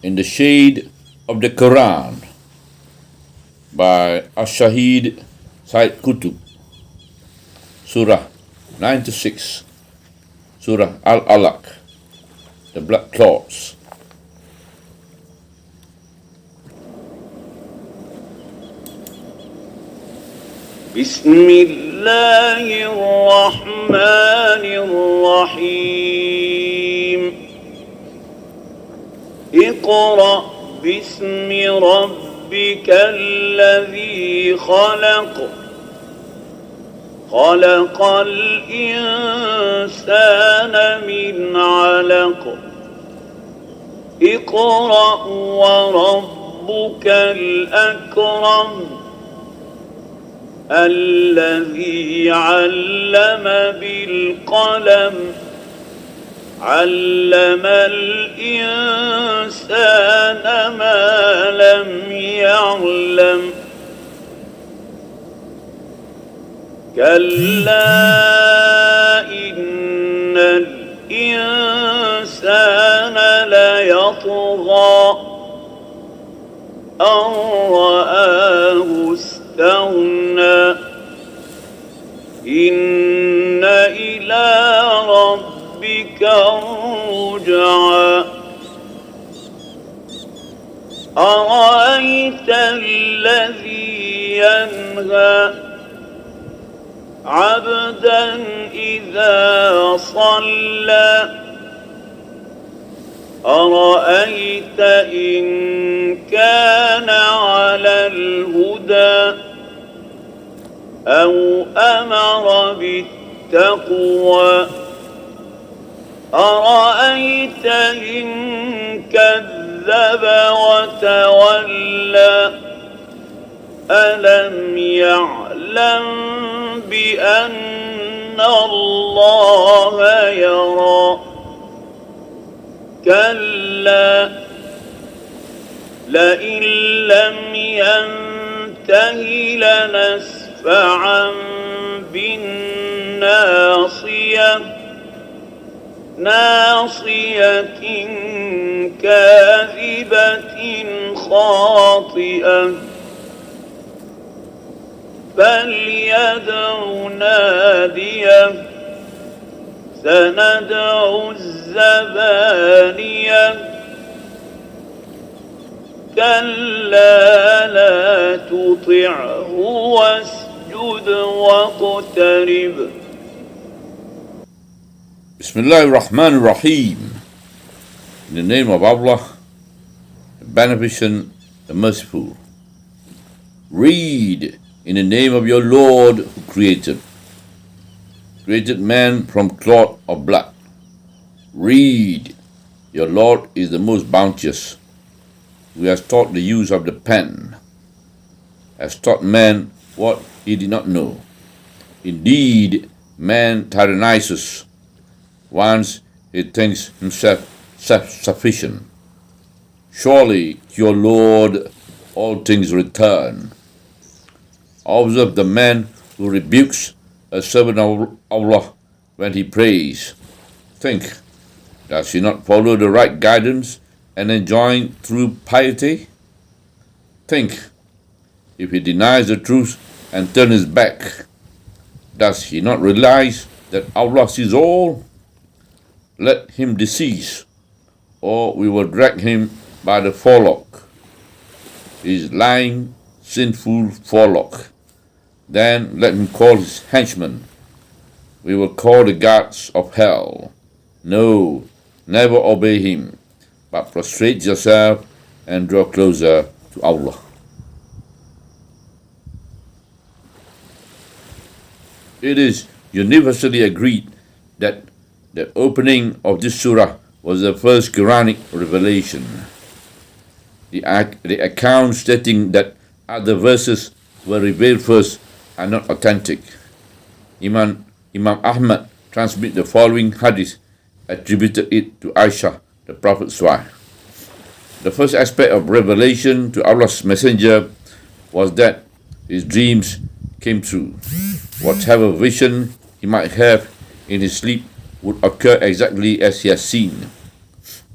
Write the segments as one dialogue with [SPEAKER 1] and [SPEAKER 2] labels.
[SPEAKER 1] In the Shade of the Qur'an by Sayyid Qutb, Surah 96, Surah Al-Alaq, the blood clots.
[SPEAKER 2] بسم الله الرحمن الرحيم اقرأ باسم ربك الذي خلق خلق الإنسان من علق اقرأ وربك الأكرم الذي علم بالقلم علم الإنسان ما لم يعلم كلا إن الإنسان ليطغى أن رآه استغنى إن إلى ربك الرجعى أرأيت الذي ينهى عبدا إذا صلى أرأيت إن كان على الهدى أو أمر بالتقوى أرأيت إن كذب وتولى ألم يعلم بأن الله يرى كلا لئن لم ينته لنسفعا بالناصية ناصية كاذبة خاطئة فليدع ناديه سندع الزبانية كلا لا تطعه واسجد واقترب.
[SPEAKER 1] Bismillahir Rahmanir Rahim. In the name of Allah, the Beneficent, the Merciful. Read in the name of your Lord who created man from clot of blood. Read, your Lord is the most bounteous, who has taught the use of the pen, has taught man what he did not know. Indeed, man tyrannizes once he thinks himself self-sufficient. Surely to your Lord all things return. Observe the man who rebukes a servant of Allah when he prays. Think, does he not follow the right guidance and enjoin through piety? Think, if he denies the truth and turns his back, does he not realize that Allah sees all? Let him decease, or we will drag him by the forelock, his lying, sinful forelock. Then let him call his henchmen. We will call the guards of hell. No, never obey him, but prostrate yourself and draw closer to Allah. It is universally agreed that the opening of this surah was the first Quranic revelation. The accounts stating that other verses were revealed first are not authentic. Imam Ahmad transmits the following hadith, attributed it to Aisha, the Prophet's wife. The first aspect of revelation to Allah's Messenger was that his dreams came true. Whatever vision he might have in his sleep would occur exactly as he has seen.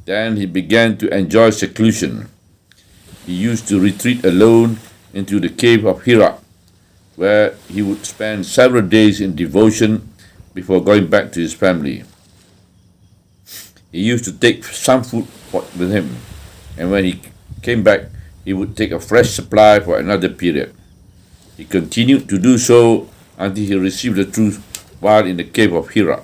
[SPEAKER 1] Then he began to enjoy seclusion. He used to retreat alone into the cave of Hira, where he would spend several days in devotion before going back to his family. He used to take some food with him, and when he came back, he would take a fresh supply for another period. He continued to do so until he received the truth while in the cave of Hira.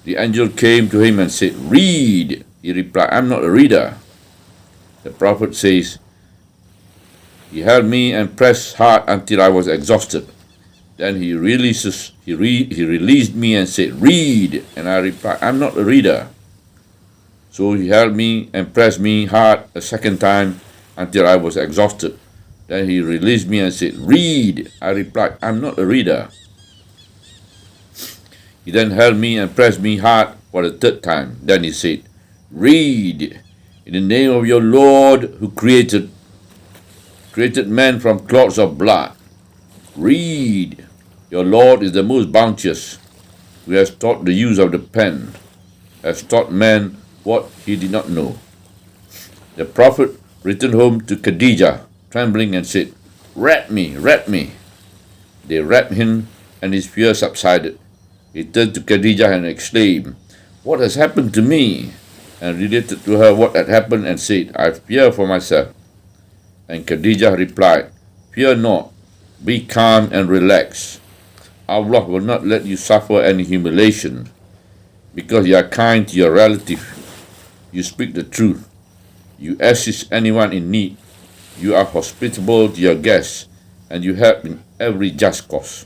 [SPEAKER 1] The angel came to him and said, "Read." He replied, "I'm not a reader." The prophet says, "He held me and pressed hard until I was exhausted. Then he released me and said, 'Read.' And I replied, 'I'm not a reader.' So he held me and pressed me hard a second time until I was exhausted. Then he released me and said, 'Read.' I replied, 'I'm not a reader.' He then held me and pressed me hard for the third time. Then he said, 'Read, in the name of your Lord who created man from clots of blood. Read, your Lord is the most bounteous, who has taught the use of the pen, has taught man what he did not know.' The prophet returned home to Khadijah, trembling, and said, 'Wrap me, wrap me.' They wrapped him, and his fear subsided. He turned to Khadijah and exclaimed, 'What has happened to me?' and related to her what had happened and said, 'I fear for myself.' And Khadijah replied, 'Fear not, be calm and relax. Allah will not let you suffer any humiliation, because you are kind to your relative, you speak the truth, you assist anyone in need, you are hospitable to your guests, and you help in every just cause.'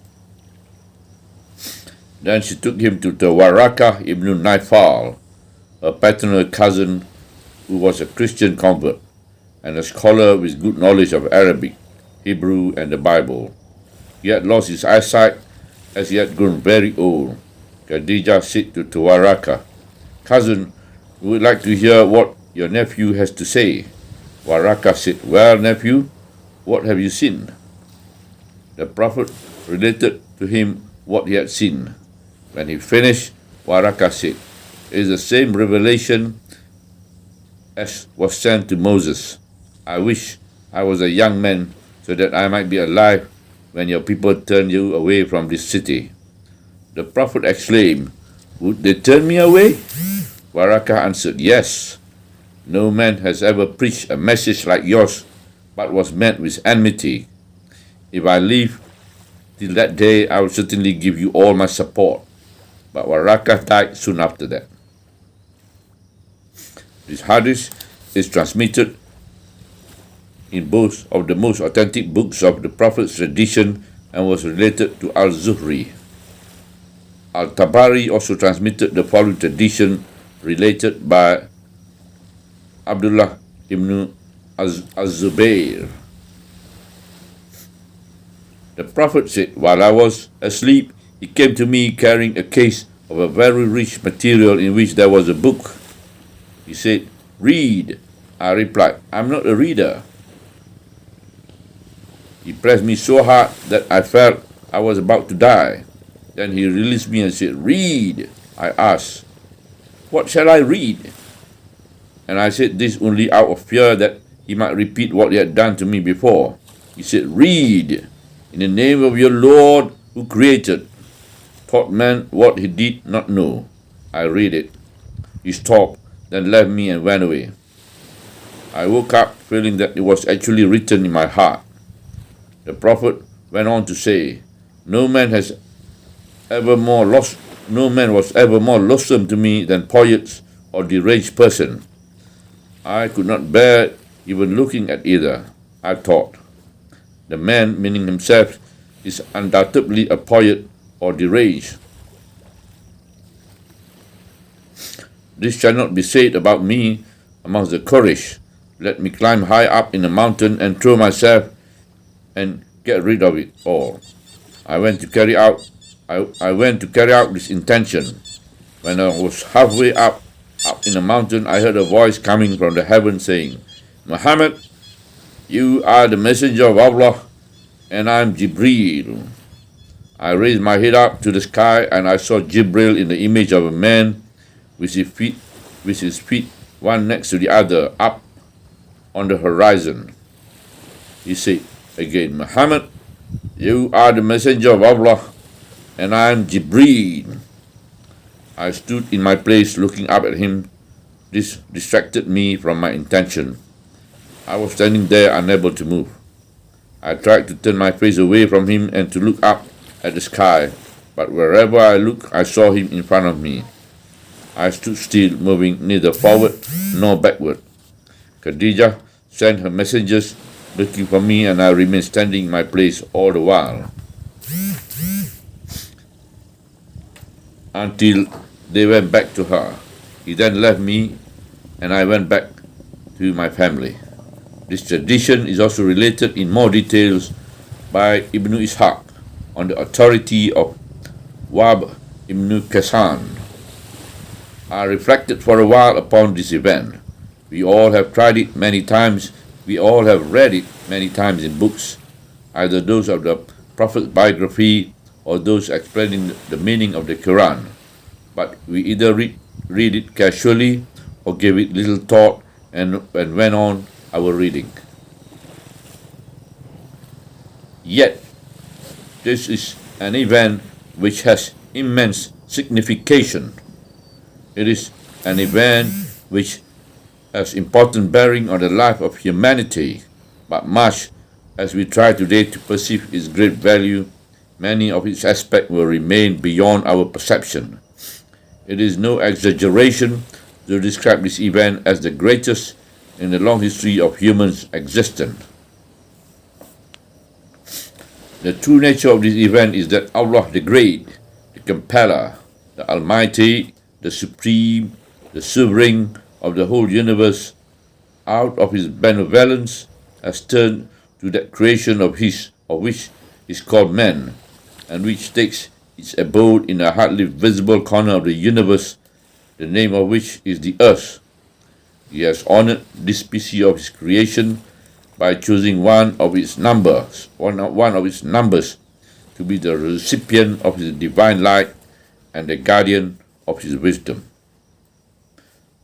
[SPEAKER 1] Then she took him to Waraka ibn Naifal, a paternal cousin who was a Christian convert and a scholar with good knowledge of Arabic, Hebrew, and the Bible. He had lost his eyesight as he had grown very old. Khadijah said to Waraka, 'Cousin, we would like to hear what your nephew has to say.' Waraka said, 'Well, nephew, what have you seen?' The Prophet related to him what he had seen. When he finished, Waraka said, 'It is the same revelation as was sent to Moses. I wish I was a young man so that I might be alive when your people turn you away from this city.' The Prophet exclaimed, 'Would they turn me away?' Waraka answered, 'Yes. No man has ever preached a message like yours, but was met with enmity. If I live till that day, I will certainly give you all my support.' But Waraka died soon after that. This hadith is transmitted in both of the most authentic books of the Prophet's tradition and was related to Al-Zuhri. Al-Tabari also transmitted the following tradition related by Abdullah ibn Az-Zubayr. The Prophet said, 'While I was asleep, he came to me carrying a case of a very rich material in which there was a book. He said, "Read." I replied, "I'm not a reader." He pressed me so hard that I felt I was about to die. Then he released me and said, "Read." I asked, "What shall I read?" And I said this only out of fear that he might repeat what he had done to me before. He said, "Read, in the name of your Lord who created, taught man what he did not know." I read it. He stopped, then left me and went away. I woke up feeling that it was actually written in my heart. The Prophet went on to say, No man was ever more loathsome to me than poets or deranged person. I could not bear even looking at either. I thought, the man, meaning himself, is undoubtedly a poet or deranged. This shall not be said about me amongst the Quraysh. Let me climb high up in a mountain and throw myself and get rid of it all. I went to carry out this intention. When I was halfway up in a mountain, I heard a voice coming from the heaven saying, "Muhammad, you are the messenger of Allah, and I am Jibreel." I raised my head up to the sky, and I saw Jibreel in the image of a man with his feet one next to the other, up on the horizon. He said again, Muhammad, you are the messenger of Allah, and I am Jibreel. I stood in my place looking up at him. This distracted me from my intention. I was standing there unable to move. I tried to turn my face away from him and to look up at the sky, but wherever I looked, I saw him in front of me. I stood still, moving neither forward nor backward. Khadijah sent her messengers looking for me, and I remained standing in my place all the while until they went back to her. He then left me, and I went back to my family. This tradition is also related in more details by Ibn Ishaq on the authority of Wahb ibn Kaysan. I reflected for a while upon this event. We all have tried it many times. We all have read it many times in books, either those of the Prophet's biography or those explaining the meaning of the Quran. But we either read it casually or gave it little thought and went on our reading. Yet, this is an event which has immense signification. It is an event which has important bearing on the life of humanity, but much as we try today to perceive its great value, many of its aspects will remain beyond our perception. It is no exaggeration to describe this event as the greatest in the long history of humans' existence. The true nature of this event is that Allah the Great, the Compeller, the Almighty, the Supreme, the Sovereign of the whole universe, out of His benevolence, has turned to that creation of His, of which is called man, and which takes its abode in a hardly visible corner of the universe, the name of which is the earth. He has honored this species of His creation by choosing one of its numbers to be the recipient of His divine light and the guardian of His wisdom.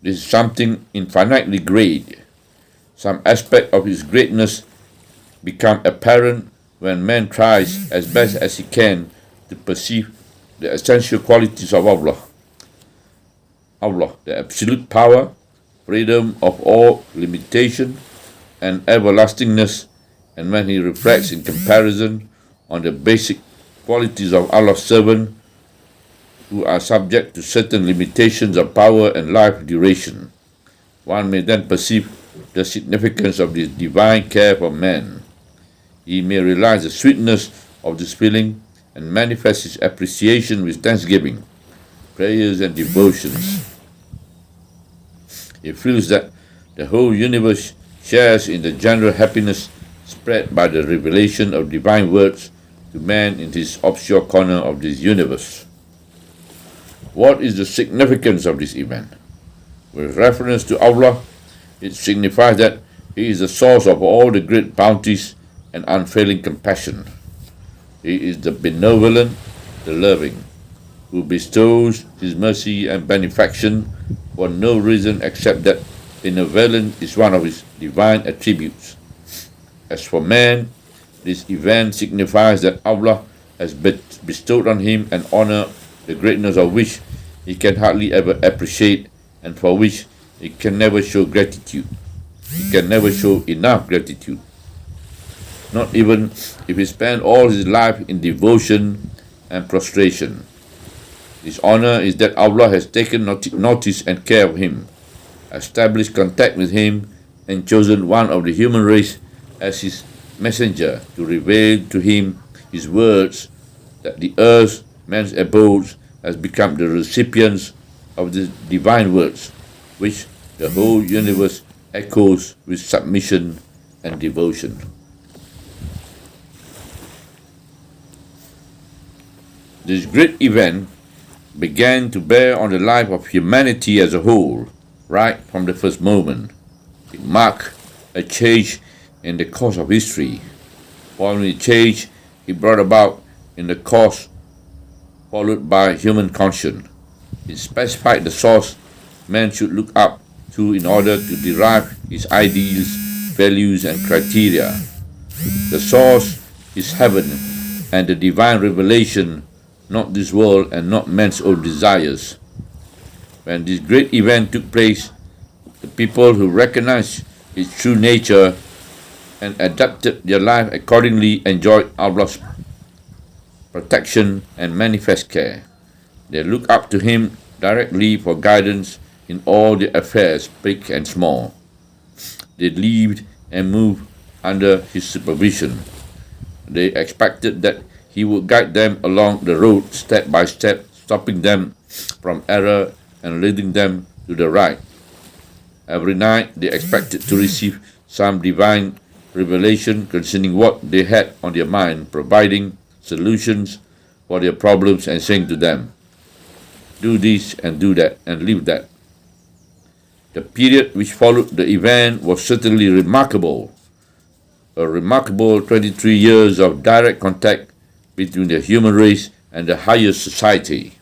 [SPEAKER 1] This is something infinitely great. Some aspect of His greatness become apparent when man tries as best as he can to perceive the essential qualities of Allah. Allah, the absolute power, freedom of all limitation, and everlastingness, and when he reflects in comparison on the basic qualities of Allah's servant, who are subject to certain limitations of power and life duration, one may then perceive the significance of this divine care for man. He may realize the sweetness of this feeling and manifest his appreciation with thanksgiving, prayers, and devotions. He feels that the whole universe shares in the general happiness spread by the revelation of divine words to man in this obscure corner of this universe. What is the significance of this event? With reference to Allah, it signifies that He is the source of all the great bounties and unfailing compassion. He is the benevolent, the loving, who bestows His mercy and benefaction for no reason except that benevolence is one of His divine attributes. As for man, this event signifies that Allah has bestowed on him an honor, the greatness of which he can hardly ever appreciate, and for which he can never show gratitude. He can never show enough gratitude. Not even if he spent all his life in devotion and prostration. His honor is that Allah has taken notice and care of him, established contact with him, and chosen one of the human race as his messenger to reveal to him his words, that the earth, man's abode, has become the recipients of the divine words, which the whole universe echoes with submission and devotion. This great event began to bear on the life of humanity as a whole, right from the first moment. It marked a change in the course of history. Following the change it brought about in the course followed by human conscience, it specified the source man should look up to in order to derive its ideals, values, and criteria. The source is heaven and the divine revelation, not this world and not man's own desires. When this great event took place, the people who recognized its true nature and adapted their life accordingly enjoyed Allah's protection and manifest care. They looked up to Him directly for guidance in all their affairs, big and small. They lived and moved under His supervision. They expected that He would guide them along the road step by step, stopping them from error and leading them to the right. Every night they expected to receive some divine revelation concerning what they had on their mind, providing solutions for their problems and saying to them, do this and do that and leave that. The period which followed the event was certainly remarkable. A remarkable 23 years of direct contact between the human race and the higher society.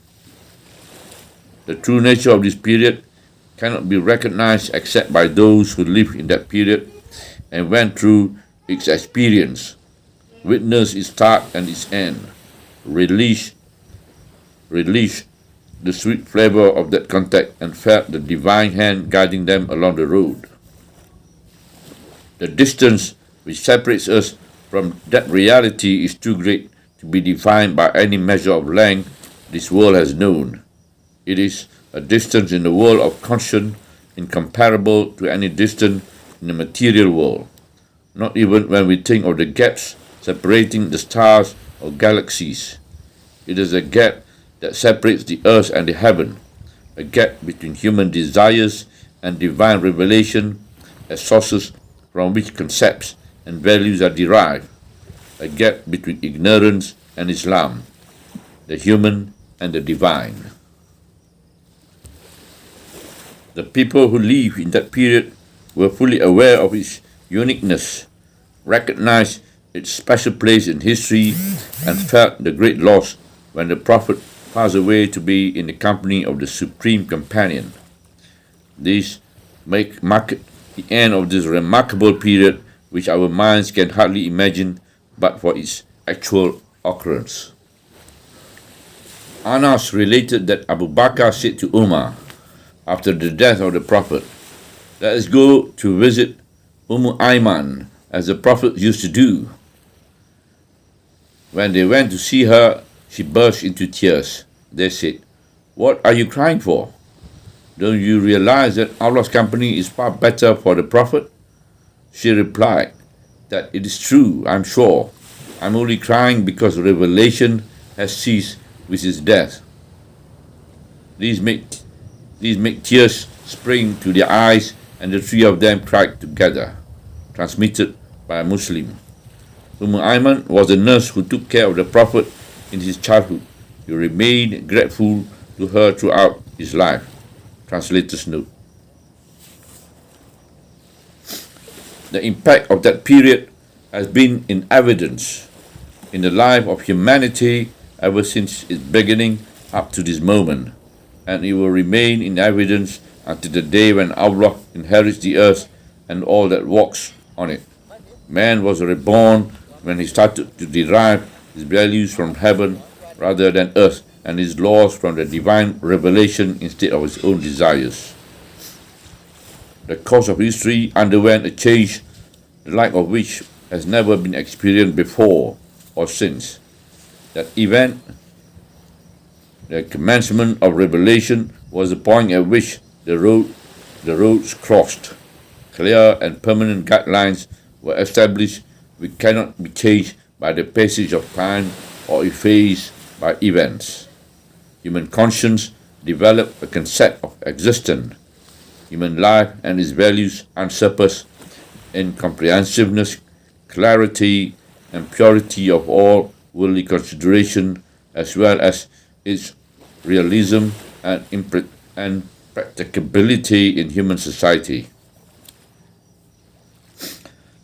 [SPEAKER 1] The true nature of this period cannot be recognized except by those who lived in that period and went through its experience, witnessed its start and its end, relished the sweet flavor of that contact and felt the divine hand guiding them along the road. The distance which separates us from that reality is too great to be defined by any measure of length this world has known. It is a distance in the world of conscience incomparable to any distance in the material world, not even when we think of the gaps separating the stars or galaxies. It is a gap that separates the earth and the heaven, a gap between human desires and divine revelation as sources from which concepts and values are derived, a gap between ignorance and Islam, the human and the divine. The people who lived in that period were fully aware of its uniqueness, recognized its special place in history, and felt the great loss when the Prophet passed away to be in the company of the Supreme Companion. This marked the end of this remarkable period which our minds can hardly imagine but for its actual occurrence. Anas related that Abu Bakr said to Umar after the death of the Prophet, "Let us go to visit Ayman as the Prophet used to do." When they went to see her, she burst into tears. They said, "What are you crying for? Don't you realize that Allah's company is far better for the Prophet?" She replied, "That it is true, I'm sure. I'm only crying because revelation has ceased with his death." These make tears spring to their eyes, and the three of them cried together. Transmitted by a Muslim. Ayman was the nurse who took care of the Prophet in his childhood. He remained grateful to her throughout his life. Translator's note. The impact of that period has been in evidence in the life of humanity ever since its beginning up to this moment, and it will remain in evidence until the day when Allah inherits the earth and all that walks on it. Man was reborn when he started to derive his values from heaven rather than earth, and his laws from the divine revelation instead of his own desires. The course of history underwent a change the like of which has never been experienced before or since. That event, the commencement of revelation, was the point at which the roads crossed. Clear and permanent guidelines were established which cannot be changed by the passage of time or effaced by events. Human conscience developed a concept of existence. Human life and its values unsurpassed in comprehensiveness, clarity, and purity of all worldly consideration, as well as its realism and practicability in human society.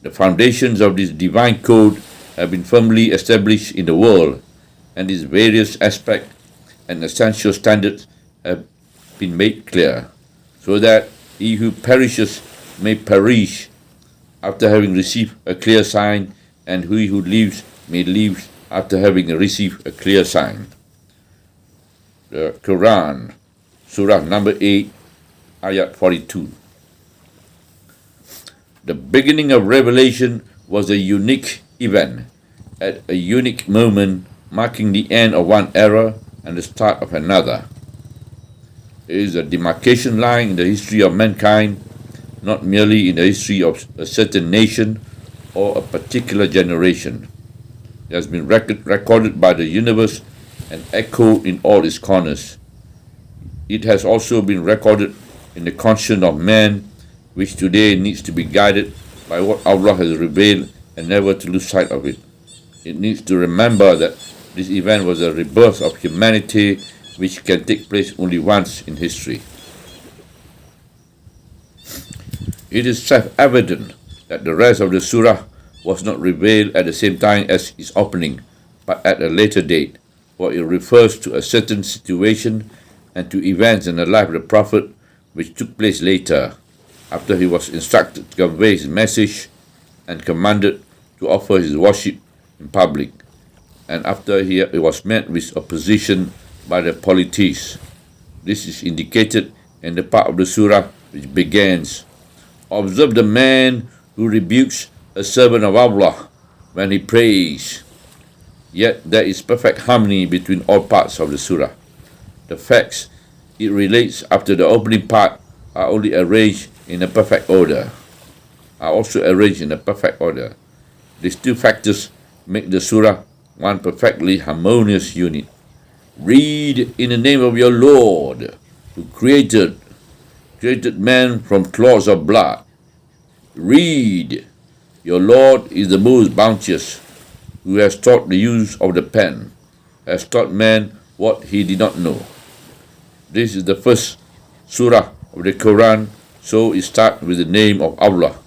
[SPEAKER 1] The foundations of this divine code have been firmly established in the world, and its various aspects and essential standards have been made clear, so that He who perishes may perish after having received a clear sign, and he who lives may live after having received a clear sign. The Quran, Surah number 8, Ayat 42. The beginning of revelation was a unique event, at a unique moment, marking the end of one era and the start of another. It is a demarcation line in the history of mankind, not merely in the history of a certain nation or a particular generation. It has been recorded by the universe and echoed in all its corners. It has also been recorded in the conscience of man, which today needs to be guided by what Allah has revealed and never to lose sight of it. It needs to remember that this event was a rebirth of humanity, which can take place only once in history. It is self-evident that the rest of the surah was not revealed at the same time as its opening, but at a later date, for it refers to a certain situation and to events in the life of the Prophet which took place later, after he was instructed to convey his message and commanded to offer his worship in public, and after he was met with opposition by the polytheists. This is indicated in the part of the surah which begins, "Observe the man who rebukes a servant of Allah when he prays." Yet there is perfect harmony between all parts of the surah. The facts it relates after the opening part are only arranged in a perfect order. These two factors make the surah one perfectly harmonious unit. Read in the name of your Lord, who created man from clots of blood. Read, your Lord is the most bounteous, who has taught the use of the pen, has taught man what he did not know. This is the first surah of the Quran, so it starts with the name of Allah.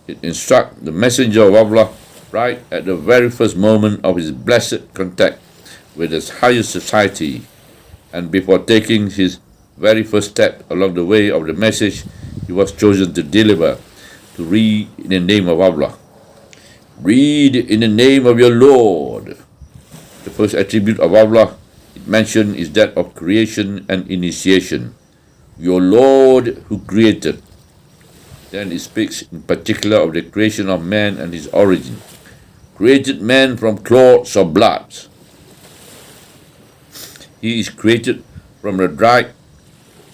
[SPEAKER 1] It instructs the messenger of Allah right at the very first moment of his blessed contact with his highest society, and before taking his very first step along the way of the message he was chosen to deliver, to read in the name of Allah. Read in the name of your Lord. The first attribute of Allah it mentioned is that of creation and initiation. Your Lord who created. Then it speaks in particular of the creation of man and his origin. Created man from clots of blood. He is created from a dried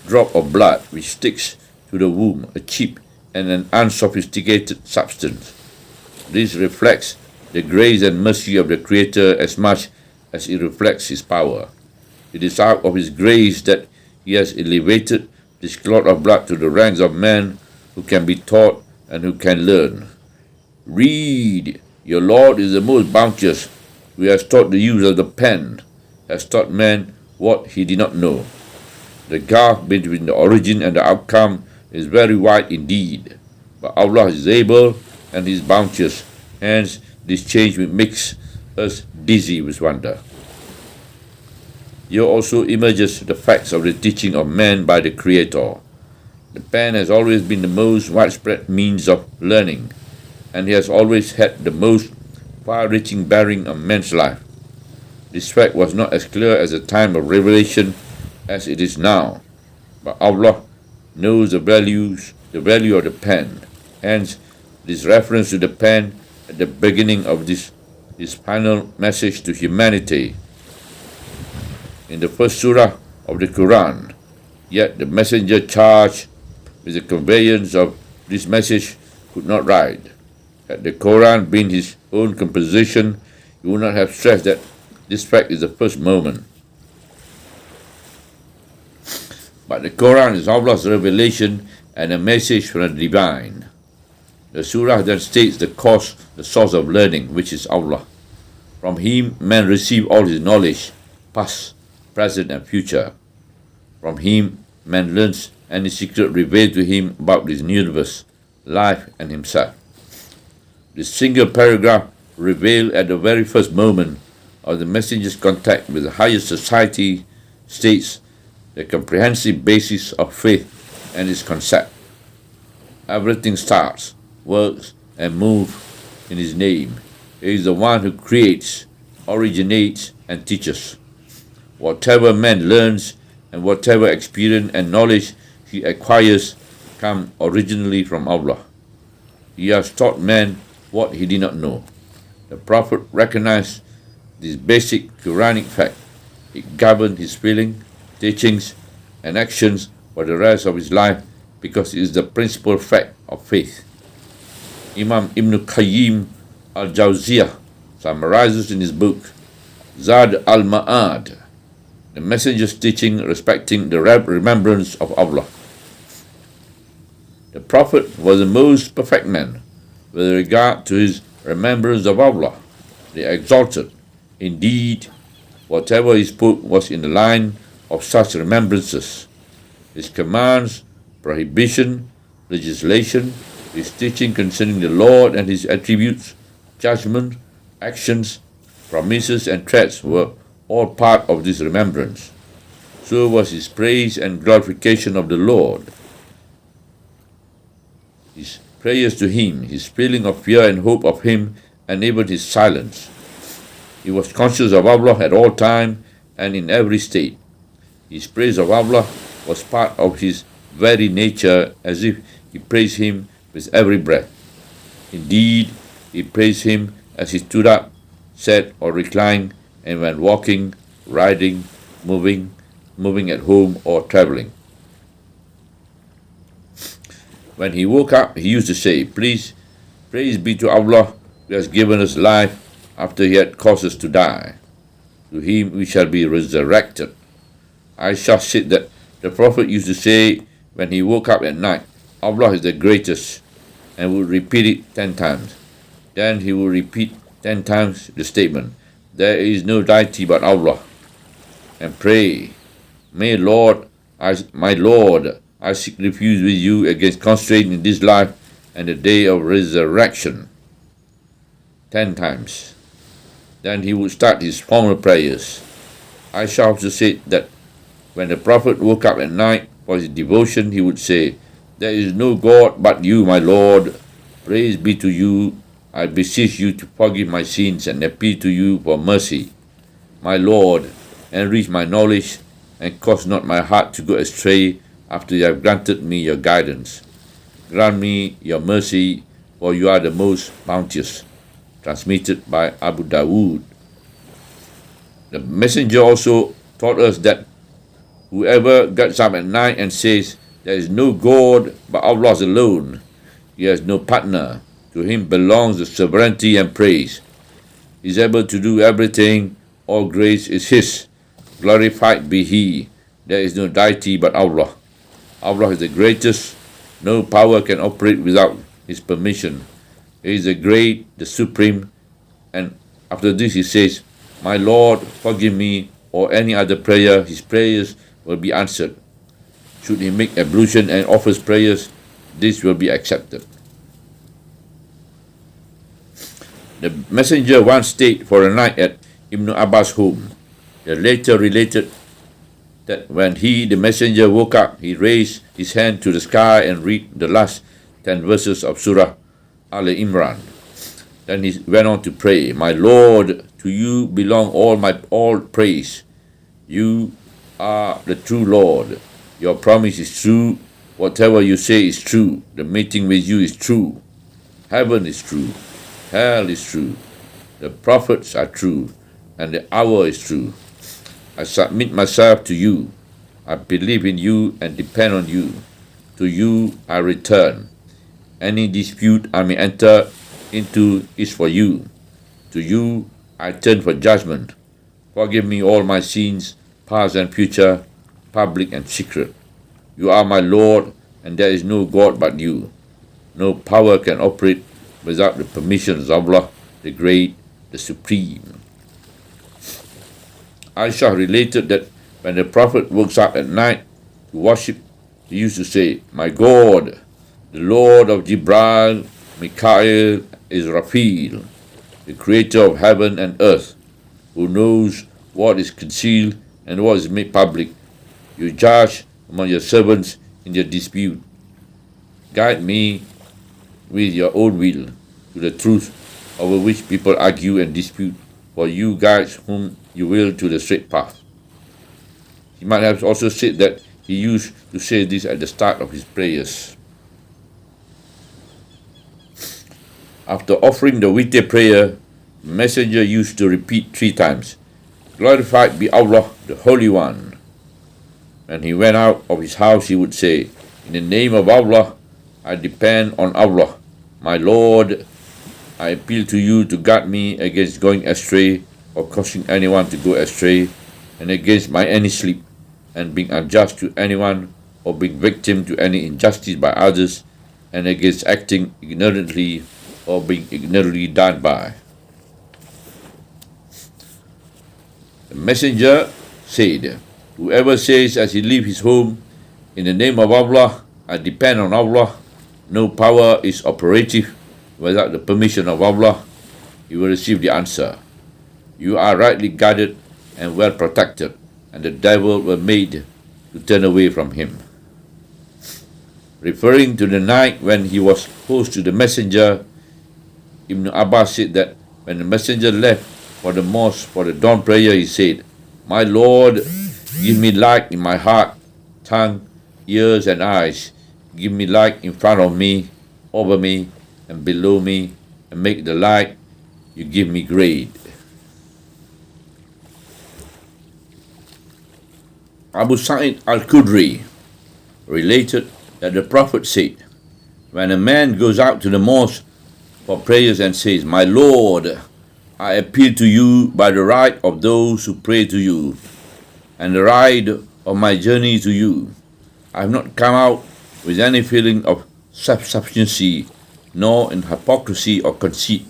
[SPEAKER 1] drop of blood which sticks to the womb, a cheap and an unsophisticated substance. This reflects the grace and mercy of the Creator as much as it reflects his power. It is out of his grace that he has elevated this clot of blood to the ranks of men who can be taught and who can learn. Read, your Lord is the most bounteous, who has taught the use of the pen, has taught man what he did not know. The gulf between the origin and the outcome is very wide indeed, but Allah is able and is bounteous, hence this change makes us dizzy with wonder. Here also emerges the facts of the teaching of man by the Creator. The pen has always been the most widespread means of learning, and it has always had the most far-reaching bearing on man's life. This fact was not as clear at the time of revelation as it is now, but Allah knows the value of the pen. Hence, this reference to the pen at the beginning of this final message to humanity in the first surah of the Quran. Yet the messenger charged with the conveyance of this message could not write. Had the Quran been his own composition, he would not have stressed that this fact is the first moment. But the Quran is Allah's revelation and a message from the divine. The surah then states the source of learning, which is Allah. From him man receives all his knowledge, past, present and future. From him man learns any secret revealed to him about this universe, life and himself. This single paragraph revealed at the very first moment of the messenger's contact with the highest society states the comprehensive basis of faith and its concept. Everything starts, works, and moves in His name. He is the one who creates, originates, and teaches. Whatever man learns and whatever experience and knowledge he acquires come originally from Allah. He has taught man what he did not know. The Prophet recognized this basic Quranic fact. It governed his feeling, teachings, and actions for the rest of his life because it is the principal fact of faith. Imam Ibn Qayyim al-Jawziyah summarizes in his book Zad al-Ma'ad the Messenger's teaching respecting the remembrance of Allah. The Prophet was the most perfect man with regard to his remembrance of Allah, the Exalted. Indeed, whatever he spoke was in the line of such remembrances. His commands, prohibition, legislation, his teaching concerning the Lord and his attributes, judgment, actions, promises, and threats were all part of this remembrance. So was his praise and glorification of the Lord. His prayers to Him, his feeling of fear and hope of Him enabled his silence. He was conscious of Allah at all times and in every state. His praise of Allah was part of his very nature, as if he praised Him with every breath. Indeed, he praised Him as he stood up, sat, or reclined, and when walking, riding, moving at home, or traveling. When he woke up, he used to say, Praise be to Allah who has given us life after He had caused us to die. To Him we shall be resurrected. Aisha said that the Prophet used to say when he woke up at night, Allah is the greatest, and would repeat it 10 times. Then he would repeat 10 times the statement, There is no deity but Allah, and pray, my Lord, I seek refuge with you against constraint in this life and the day of resurrection. 10 times. Then he would start his formal prayers. Aisha also said that when the Prophet woke up at night for his devotion, he would say, There is no God but you, my Lord. Praise be to you. I beseech you to forgive my sins and appeal to you for mercy. My Lord, enrich my knowledge and cause not my heart to go astray after you have granted me your guidance. Grant me your mercy, for you are the most bounteous. Transmitted by Abu Dawood. The Messenger also taught us that whoever gets up at night and says, There is no God but Allah alone, He has no partner, to Him belongs the sovereignty and praise. He is able to do everything, all grace is His, glorified be He, there is no deity but Allah. Allah is the greatest, no power can operate without His permission. He is the great, the supreme, and after this he says, My Lord, forgive me, or any other prayer, his prayers will be answered. Should he make ablution and offers prayers, this will be accepted. The Messenger once stayed for a night at Ibn Abbas' home. The later related that when he, the Messenger, woke up, he raised his hand to the sky and read the last 10 verses of Surah Al-Imran. Then he went on to pray, My Lord, to you belong all praise. You are the true Lord. Your promise is true. Whatever you say is true. The meeting with you is true. Heaven is true. Hell is true. The prophets are true. And the hour is true. I submit myself to you. I believe in you and depend on you. To you I return. Any dispute I may enter into is for you. To you I turn for judgment. Forgive me all my sins, past and future, public and secret. You are my Lord, and there is no God but you. No power can operate without the permission of Allah, the Great, the Supreme. Aisha related that when the Prophet wakes up at night to worship, he used to say, My God, the Lord of Jibril, Mikael, Israfil, the creator of heaven and earth, who knows what is concealed and what is made public. You judge among your servants in their dispute. Guide me with your own will to the truth over which people argue and dispute, for you guides whom you will to the straight path. He might have also said that he used to say this at the start of his prayers. After offering the witr prayer, the messenger used to repeat 3 times, "Glorified be Allah, the Holy One." When he went out of his house, he would say, "In the name of Allah, I depend on Allah. My Lord, I appeal to you to guard me against going astray or causing anyone to go astray, and against my any sleep, and being unjust to anyone, or being victim to any injustice by others, and against acting ignorantly or being ignorantly done by." The messenger said, "Whoever says as he leaves his home, 'In the name of Allah, I depend on Allah,' no power is operative without the permission of Allah," he will receive the answer, "You are rightly guarded and well protected," and the devil were made to turn away from him. Referring to the night when he was host to the messenger, Ibn Abbas said that when the messenger left for the mosque for the dawn prayer, he said, "My Lord, give me light in my heart, tongue, ears and eyes. Give me light in front of me, over me, and below me, and make the light you give me great." Abu Sayyid Al-Qudri related that the Prophet said, "When a man goes out to the mosque for prayers and says, 'My Lord, I appeal to you by the right of those who pray to you, and the right of my journey to you. I have not come out with any feeling of self-sufficiency, nor in hypocrisy or conceit,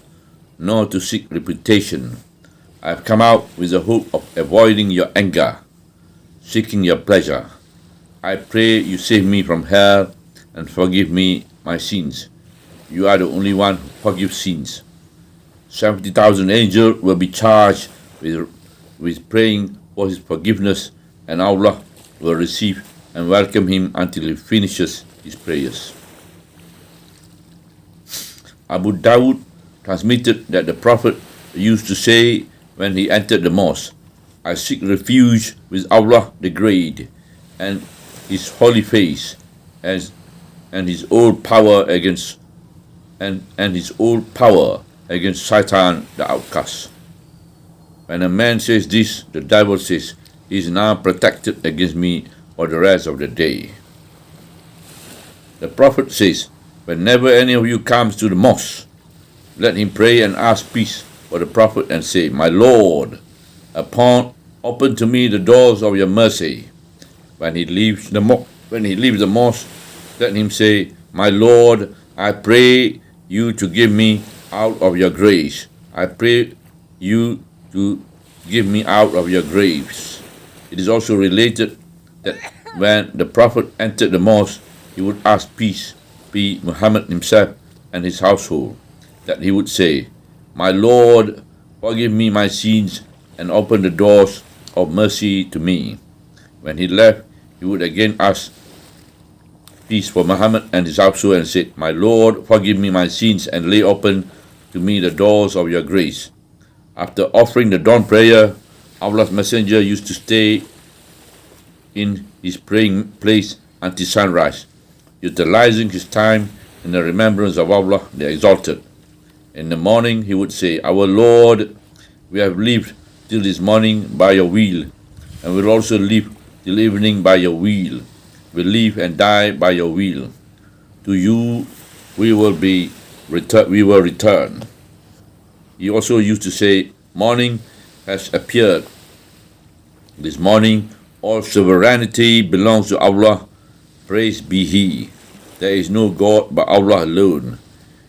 [SPEAKER 1] nor to seek reputation. I have come out with the hope of avoiding your anger, seeking your pleasure. I pray you save me from hell and forgive me my sins. You are the only one who forgives sins.' 70,000 angels will be charged with praying for his forgiveness, and Allah will receive and welcome him until he finishes his prayers." Abu Dawud transmitted that the Prophet used to say when he entered the mosque, "I seek refuge with Allah the Great and his holy face, and his old power against Shaitan the outcast." When a man says this, the devil says, "He is now protected against me for the rest of the day." The Prophet says, "Whenever any of you comes to the mosque, let him pray and ask peace for the Prophet and say, 'My Lord, open to me the doors of your mercy.' When he leaves the mosque, let him say, 'My Lord, I pray you to give me out of your grace. I pray you to give me out of your grace.'" It is also related that when the Prophet entered the mosque, he would ask peace be Muhammad himself and his household, that he would say, "My Lord, forgive me my sins and open the doors of mercy to me." When he left, he would again ask peace for Muhammad and his household and said, "My Lord, forgive me my sins and lay open to me the doors of your grace." After offering the dawn prayer, Allah's Messenger used to stay in his praying place until sunrise, utilizing his time in the remembrance of Allah the Exalted. In the morning, he would say, "Our Lord, we have lived till this morning by your will, and will also live till evening by your will. We live and die by your will. To you we will return." He also used to say, "Morning has appeared. This morning all sovereignty belongs to Allah. Praise be He. There is no God but Allah alone.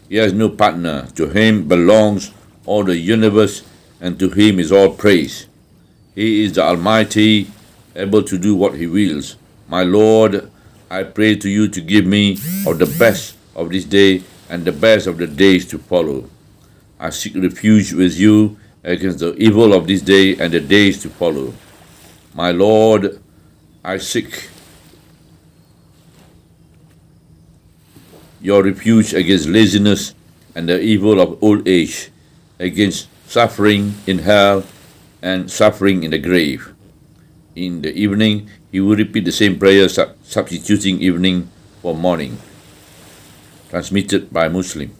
[SPEAKER 1] He has no partner. To Him belongs all the universe, and to Him is all praise. He is the Almighty, able to do what He wills. My Lord, I pray to you to give me of the best of this day and the best of the days to follow. I seek refuge with you against the evil of this day and the days to follow. My Lord, I seek your refuge against laziness and the evil of old age, against suffering in hell and suffering in the grave. In the evening, he would repeat the same prayer, substituting evening for morning. Transmitted by Muslim.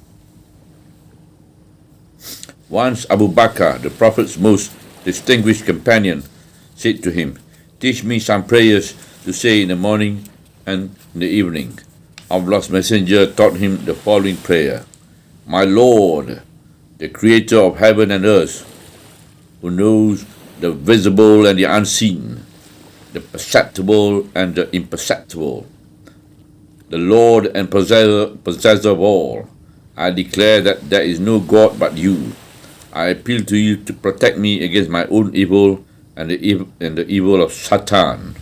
[SPEAKER 1] Once Abu Bakr, the Prophet's most distinguished companion, said to him, "Teach me some prayers to say in the morning and in the evening." Allah's Messenger taught him the following prayer: "My Lord, the Creator of heaven and earth, who knows the visible and the unseen, the perceptible and the imperceptible, the Lord and possessor of all, I declare that there is no God but you. I appeal to you to protect me against my own evil and the evil of Satan.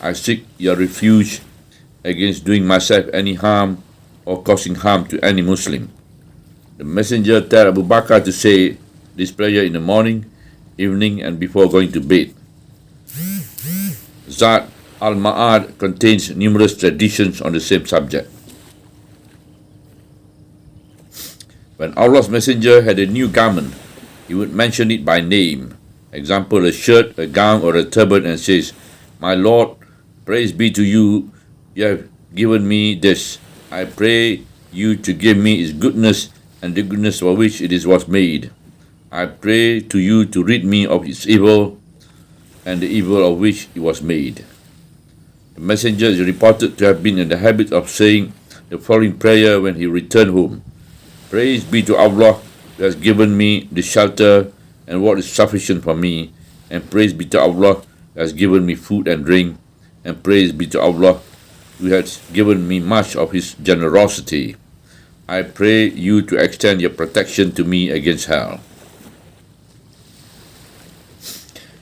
[SPEAKER 1] I seek your refuge against doing myself any harm or causing harm to any Muslim." The Messenger told Abu Bakr to say this prayer in the morning, evening, and before going to bed. Zad al-Ma'ad contains numerous traditions on the same subject. When Allah's Messenger had a new garment, he would mention it by name. Example, a shirt, a gown, or a turban, and says, "My Lord, praise be to you, you have given me this. I pray you to give me its goodness and the goodness for which it was made. I pray to you to rid me of its evil and the evil of which it was made." The Messenger is reported to have been in the habit of saying the following prayer when he returned home: "Praise be to Allah who has given me the shelter and what is sufficient for me, and praise be to Allah who has given me food and drink, and praise be to Allah who has given me much of his generosity. I pray you to extend your protection to me against hell."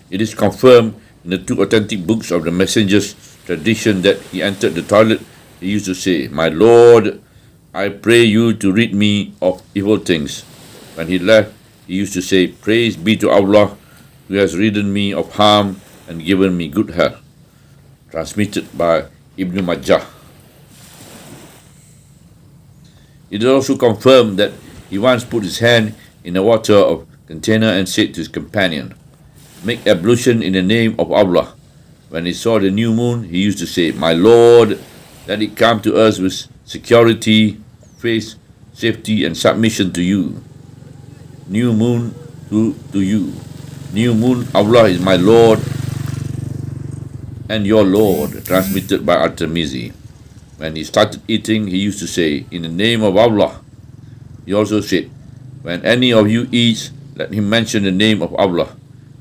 [SPEAKER 1] It is confirmed in the two authentic books of the Messenger's tradition that he entered the toilet, he used to say, "My Lord, I pray you to rid me of evil things." When he left, he used to say, "Praise be to Allah who has ridden me of harm and given me good health." Transmitted by Ibn Majah. It is also confirmed that he once put his hand in a water of container and said to his companion, "Make ablution in the name of Allah." When he saw the new moon, he used to say, "My Lord, let it come to us with security, faith, safety, and submission to you. New moon to you. New moon, Allah is my Lord and your Lord." Transmitted by At-Tirmidhi. When he started eating, he used to say, "In the name of Allah." He also said, "When any of you eats, let him mention the name of Allah.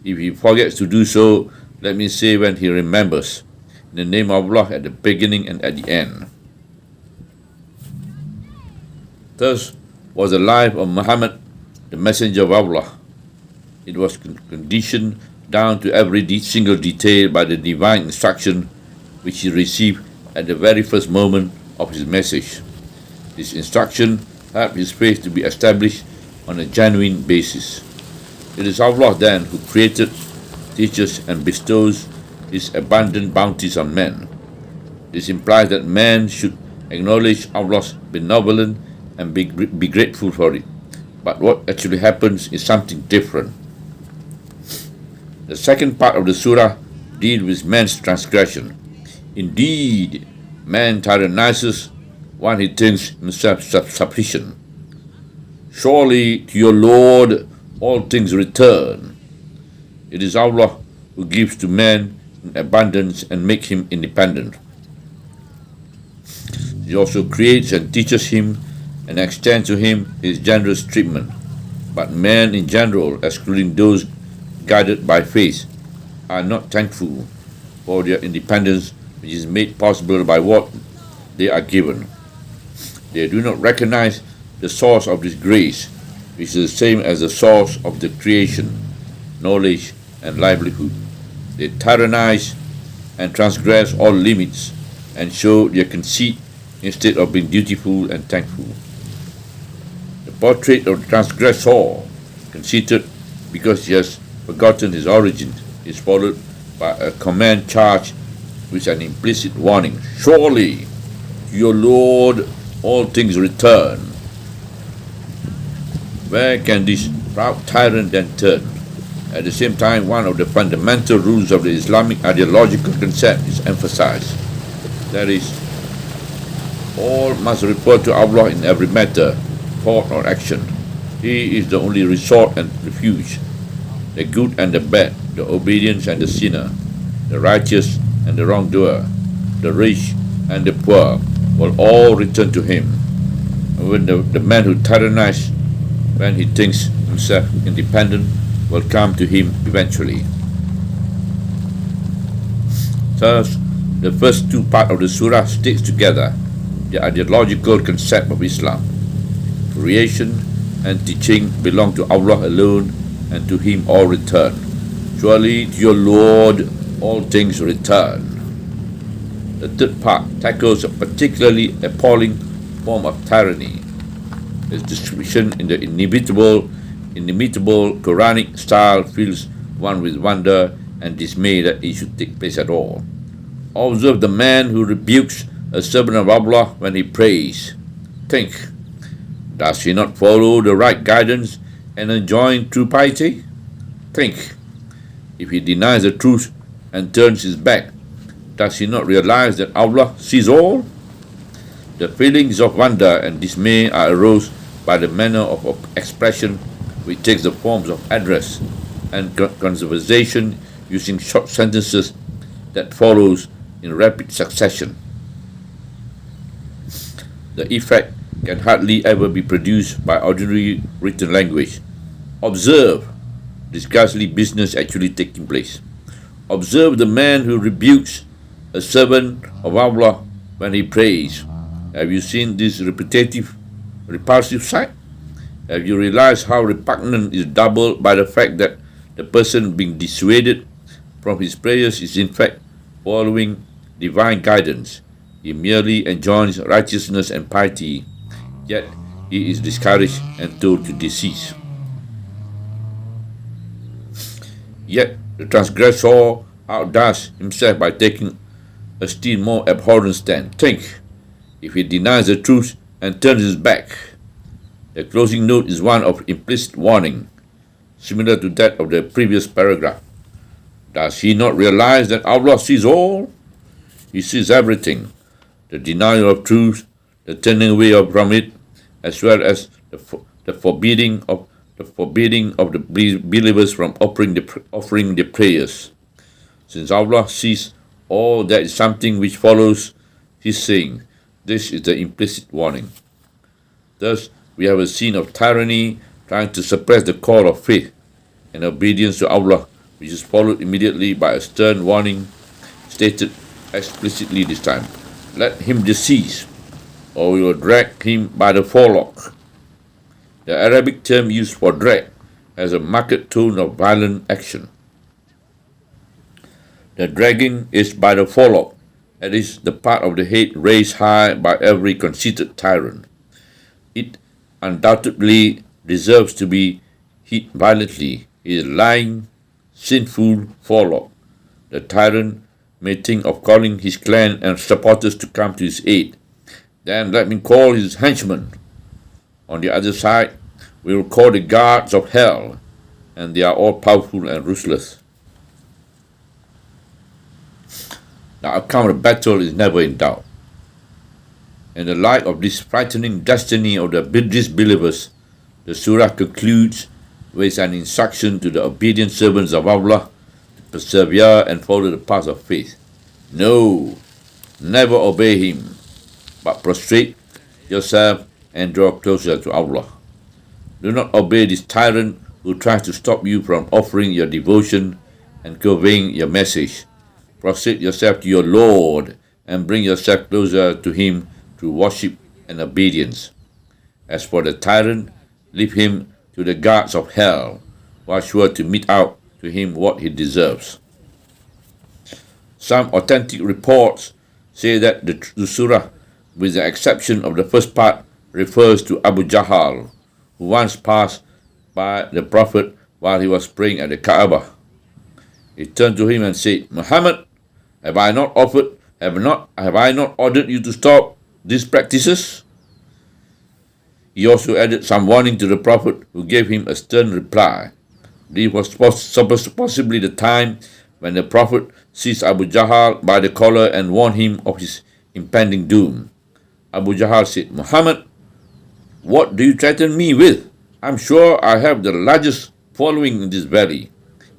[SPEAKER 1] If he forgets to do so, let me say when he remembers, in the name of Allah at the beginning and at the end." Thus was the life of Muhammad, the Messenger of Allah. It was conditioned down to every single detail by the divine instruction which he received at the very first moment of his message. This instruction helped his faith to be established on a genuine basis. It is Allah then who created, teaches, and bestows his abundant bounties on men. This implies that man should acknowledge Allah's benevolence and be grateful for it. But what actually happens is something different. The second part of the surah deals with man's transgression. Indeed, man tyrannizes when he thinks himself sufficient. Surely to your Lord all things return. It is Allah who gives to man in abundance and makes him independent. He also creates and teaches him and extends to him his generous treatment. But men in general, excluding those guided by faith, are not thankful for their independence, which is made possible by what they are given. They do not recognize the source of this grace, which is the same as the source of the creation, knowledge, and livelihood. They tyrannize and transgress all limits and show their conceit instead of being dutiful and thankful. The portrait of the transgressor, conceited because he has forgotten his origin, is followed by a command charge with an implicit warning. Surely to your Lord all things return. Where can this proud tyrant then turn? At the same time, one of the fundamental rules of the Islamic ideological concept is emphasized. That is, all must refer to Allah in every matter, thought or action. He is the only resort and refuge. The good and the bad, the obedient and the sinner, the righteous and the wrongdoer, the rich and the poor will all return to him. And when the man who tyrannizes, when he thinks himself independent, will come to him eventually. Thus, the first two parts of the surah sticks together the ideological concept of Islam. Creation and teaching belong to Allah alone, and to him all return. Surely to your Lord all things return. The third part tackles a particularly appalling form of tyranny. Its description in the inimitable Quranic style fills one with wonder and dismay that it should take place at all. Observe the man who rebukes a servant of Allah when he prays. Think, does he not follow the right guidance and enjoin true piety? Think, if he denies the truth and turns his back, does he not realize that Allah sees all? The feelings of wonder and dismay are aroused by the manner of expression which takes the forms of address and conversation using short sentences that follows in rapid succession. The effect can hardly ever be produced by ordinary written language. Observe this ghastly business actually taking place. Observe the man who rebukes a servant of Allah when he prays. Have you seen this repulsive sight? Have you realized how repugnant is doubled by the fact that the person being dissuaded from his prayers is in fact following divine guidance? He merely enjoins righteousness and piety, yet he is discouraged and told to cease. Yet the transgressor outdoes himself by taking a still more abhorrent stand. Think, if he denies the truth and turns his back. The closing note is one of implicit warning, similar to that of the previous paragraph. Does he not realize that Allah sees all? He sees everything. The denial of truth, the turning away from it, as well as the forbidding of the believers from offering the prayers. Since Allah sees all, that is something which follows his saying. This is the implicit warning. Thus, we have a scene of tyranny trying to suppress the call of faith and obedience to Allah, which is followed immediately by a stern warning stated explicitly this time. Let him decease, or we will drag him by the forelock. The Arabic term used for drag has a marked tone of violent action. The dragging is by the forelock, that is, the part of the head raised high by every conceited tyrant. It undoubtedly deserves to be hit violently. It is lying, sinful forelock. The tyrant may think of calling his clan and supporters to come to his aid. Then let me call his henchmen. On the other side, we will call the guards of hell, and they are all powerful and ruthless. The outcome of the battle is never in doubt. In the light of this frightening destiny of the disbelievers, the surah concludes with an instruction to the obedient servants of Allah to persevere and follow the path of faith. No, never obey him, but prostrate yourself and draw closer to Allah. Do not obey this tyrant who tries to stop you from offering your devotion and conveying your message. Prostrate yourself to your Lord and bring yourself closer to him through worship and obedience. As for the tyrant, leave him to the guards of hell, who are sure to mete out to him what he deserves. Some authentic reports say that the surah, with the exception of the first part, refers to Abu Jahl, who once passed by the Prophet while he was praying at the Kaaba. He turned to him and said, Muhammad, Have I not ordered you to stop these practices? He also added some warning to the Prophet, who gave him a stern reply. This was possibly the time when the Prophet seized Abu Jahl by the collar and warned him of his impending doom. Abu Jahl said, Muhammad, what do you threaten me with? I'm sure I have the largest following in this valley.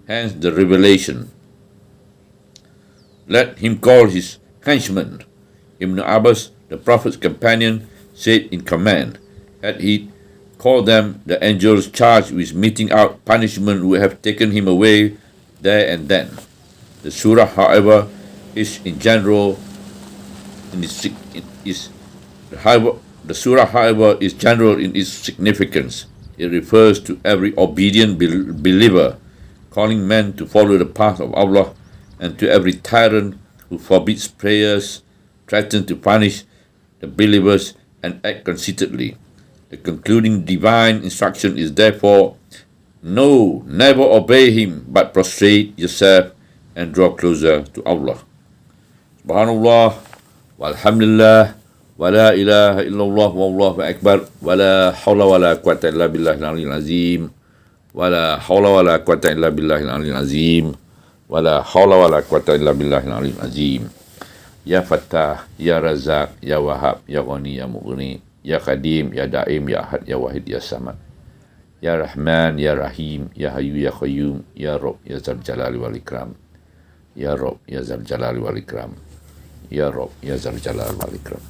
[SPEAKER 1] Hence the revelation. Let him call his henchmen. Ibn Abbas, the Prophet's companion, said in command, had he called them, the angels charged with meting out punishment would have taken him away there and then. The surah, however, is in general in its general in its significance. It refers to every obedient believer, calling men to follow the path of Allah, and to every tyrant who forbids prayers, threatens to punish the believers, and act conceitedly. The concluding divine instruction is therefore, no, never obey him, but prostrate yourself and draw closer to Allah. Subhanallah, walhamdulillah, wa la ilaha illallah, wallahu akbar, wa la hawla wa la quwwata illa billahil aliyyil azim, wa la hawla wa la quwwata illa billahil aliyyil azim, wa la hawla wa la quwwata illa billahil aliyyil azim. Ya Fattah, Ya Razak, Ya Wahab, Ya Ghani, Ya Mughni, Ya Qadim, Ya Daim, Ya Ahad, Ya Wahid, Ya Samad. Ya Rahman, Ya Rahim, Ya Hayyu, Ya Qayyum, Ya Rabb, Ya Zal Jalali wal Ikram. Ya Rabb, Ya Zal Jalali wal Ikram. Ya Rabb, Ya Zal Jalali wal Ikram.